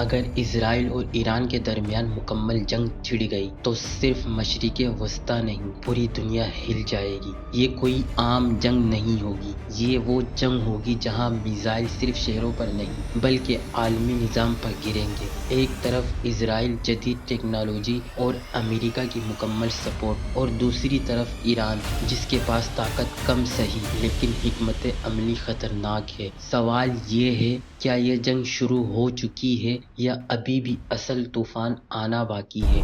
اگر اسرائیل اور ایران کے درمیان مکمل جنگ چھڑ گئی تو صرف مشرق وسطی نہیں، پوری دنیا ہل جائے گی۔ یہ کوئی عام جنگ نہیں ہوگی، یہ وہ جنگ ہوگی جہاں میزائل صرف شہروں پر نہیں بلکہ عالمی نظام پر گریں گے۔ ایک طرف اسرائیل جدید ٹیکنالوجی اور امریکہ کی مکمل سپورٹ، اور دوسری طرف ایران جس کے پاس طاقت کم سہی لیکن حکمت عملی خطرناک ہے۔ سوال یہ ہے، کیا یہ جنگ شروع ہو چکی ہے یا ابھی بھی اصل طوفان آنا باقی ہے؟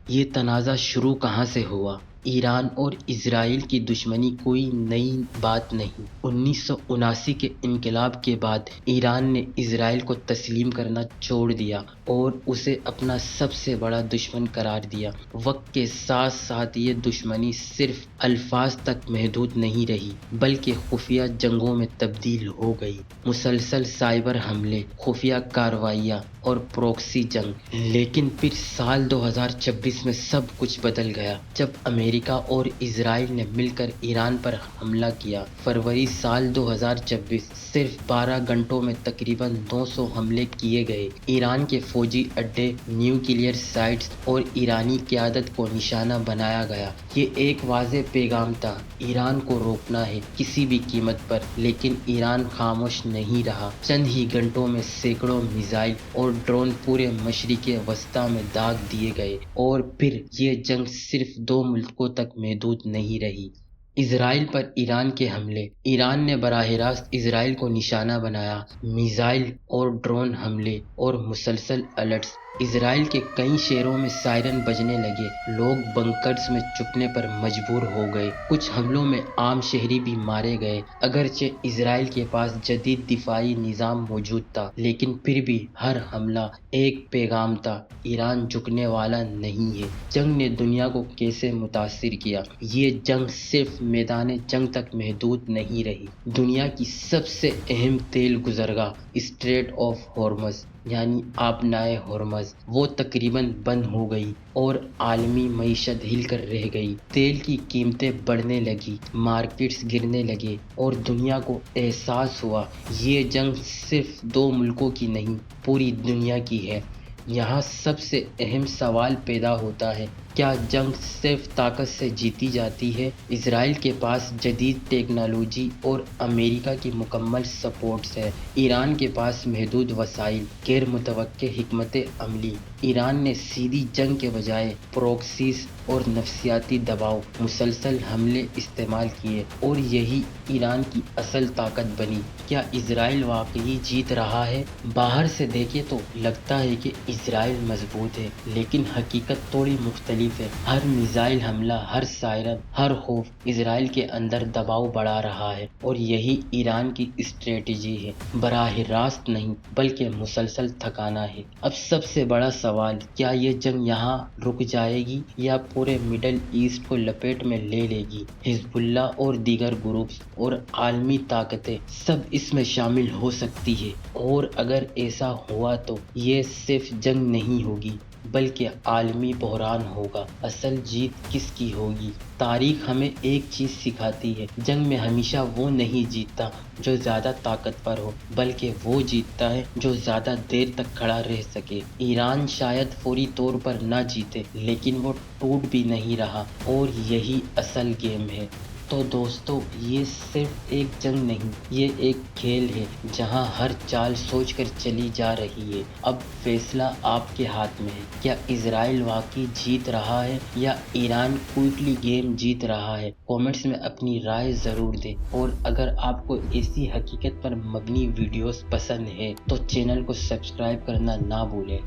یہ تنازع شروع کہاں سے ہوا؟ ایران اور اسرائیل کی دشمنی کوئی نئی بات نہیں۔ 1979 کے انقلاب کے بعد ایران نے اسرائیل کو تسلیم کرنا چھوڑ دیا اور اسے اپنا سب سے بڑا دشمن قرار دیا۔ وقت کے ساتھ ساتھ یہ دشمنی صرف الفاظ تک محدود نہیں رہی بلکہ خفیہ جنگوں میں تبدیل ہو گئی۔ مسلسل سائبر حملے، خفیہ کارروائیاں اور پروکسی جنگ۔ لیکن پھر سال 2026 میں سب کچھ بدل گیا جب امریکہ اور اسرائیل نے مل کر ایران پر حملہ کیا۔ فروری سال 2026، صرف 12 گھنٹوں میں تقریباً 200 حملے کیے گئے۔ ایران کے فوجی اڈے، نیوکلیئر سائٹس اور ایرانی قیادت کو نشانہ بنایا گیا۔ یہ ایک واضح پیغام تھا، ایران کو روکنا ہے کسی بھی قیمت پر۔ لیکن ایران خاموش نہیں رہا۔ چند ہی گھنٹوں میں سینکڑوں میزائل اور ڈرون پورے مشرق وسطی میں داغ دیے گئے، اور پھر یہ جنگ صرف 2 ملکوں تک محدود نہیں رہی۔ اسرائیل پر ایران کے حملے۔ ایران نے براہ راست اسرائیل کو نشانہ بنایا۔ میزائل اور ڈرون حملے اور مسلسل الرٹس۔ اسرائیل کے کئی شہروں میں سائرن بجنے لگے، لوگ بنکرز میں چھپنے پر مجبور ہو گئے۔ کچھ حملوں میں عام شہری بھی مارے گئے۔ اگرچہ اسرائیل کے پاس جدید دفاعی نظام موجود تھا، لیکن پھر بھی ہر حملہ ایک پیغام تھا، ایران جھکنے والا نہیں ہے۔ جنگ نے دنیا کو کیسے متاثر کیا؟ یہ جنگ صرف میدان جنگ تک محدود نہیں رہی۔ دنیا کی سب سے اہم تیل گزرگاہ اسٹریٹ آف ہارمز یعنی آبنائے ہرمز، وہ تقریباً بند ہو گئی اور عالمی معیشت ہل کر رہ گئی۔ تیل کی قیمتیں بڑھنے لگیں، مارکیٹس گرنے لگے اور دنیا کو احساس ہوا یہ جنگ صرف 2 ملکوں کی نہیں، پوری دنیا کی ہے۔ یہاں سب سے اہم سوال پیدا ہوتا ہے، کیا جنگ صرف طاقت سے جیتی جاتی ہے؟ اسرائیل کے پاس جدید ٹیکنالوجی اور امریکہ کی مکمل سپورٹس ہے۔ ایران کے پاس محدود وسائل، غیر متوقع حکمت عملی۔ ایران نے سیدھی جنگ کے بجائے پروکسیز اور نفسیاتی دباؤ، مسلسل حملے استعمال کیے، اور یہی ایران کی اصل طاقت بنی۔ کیا اسرائیل واقعی جیت رہا ہے؟ باہر سے دیکھیں تو لگتا ہے کہ اسرائیل مضبوط ہے، لیکن حقیقت تھوڑی مختلف ہے۔ ہر میزائل حملہ، ہر سائرن، ہر خوف اسرائیل کے اندر دباؤ بڑھا رہا ہے، اور یہی ایران کی اسٹریٹجی ہے، براہ راست نہیں بلکہ مسلسل تھکانا ہے۔ اب سب سے بڑا سوال، کیا یہ جنگ یہاں رک جائے گی یا پورے مڈل ایسٹ کو لپیٹ میں لے لے گی؟ حزب اللہ اور دیگر گروپس اور عالمی طاقتیں سب اس میں شامل ہو سکتی ہیں، اور اگر ایسا ہوا تو یہ صرف جنگ نہیں ہوگی بلکہ عالمی بحران ہوگا۔ اصل جیت کس کی ہوگی؟ تاریخ ہمیں ایک چیز سکھاتی ہے، جنگ میں ہمیشہ وہ نہیں جیتتا جو زیادہ طاقتور ہو، بلکہ وہ جیتتا ہے جو زیادہ دیر تک کھڑا رہ سکے۔ ایران شاید فوری طور پر نہ جیتے، لیکن وہ ٹوٹ بھی نہیں رہا، اور یہی اصل گیم ہے۔ تو دوستو، یہ صرف ایک جنگ نہیں، یہ ایک کھیل ہے جہاں ہر چال سوچ کر چلی جا رہی ہے۔ اب فیصلہ آپ کے ہاتھ میں ہے، کیا اسرائیل واقعی جیت رہا ہے یا ایران کوئکلی گیم جیت رہا ہے؟ کومنٹس میں اپنی رائے ضرور دیں، اور اگر آپ کو ایسی حقیقت پر مبنی ویڈیوز پسند ہے تو چینل کو سبسکرائب کرنا نہ بھولیں۔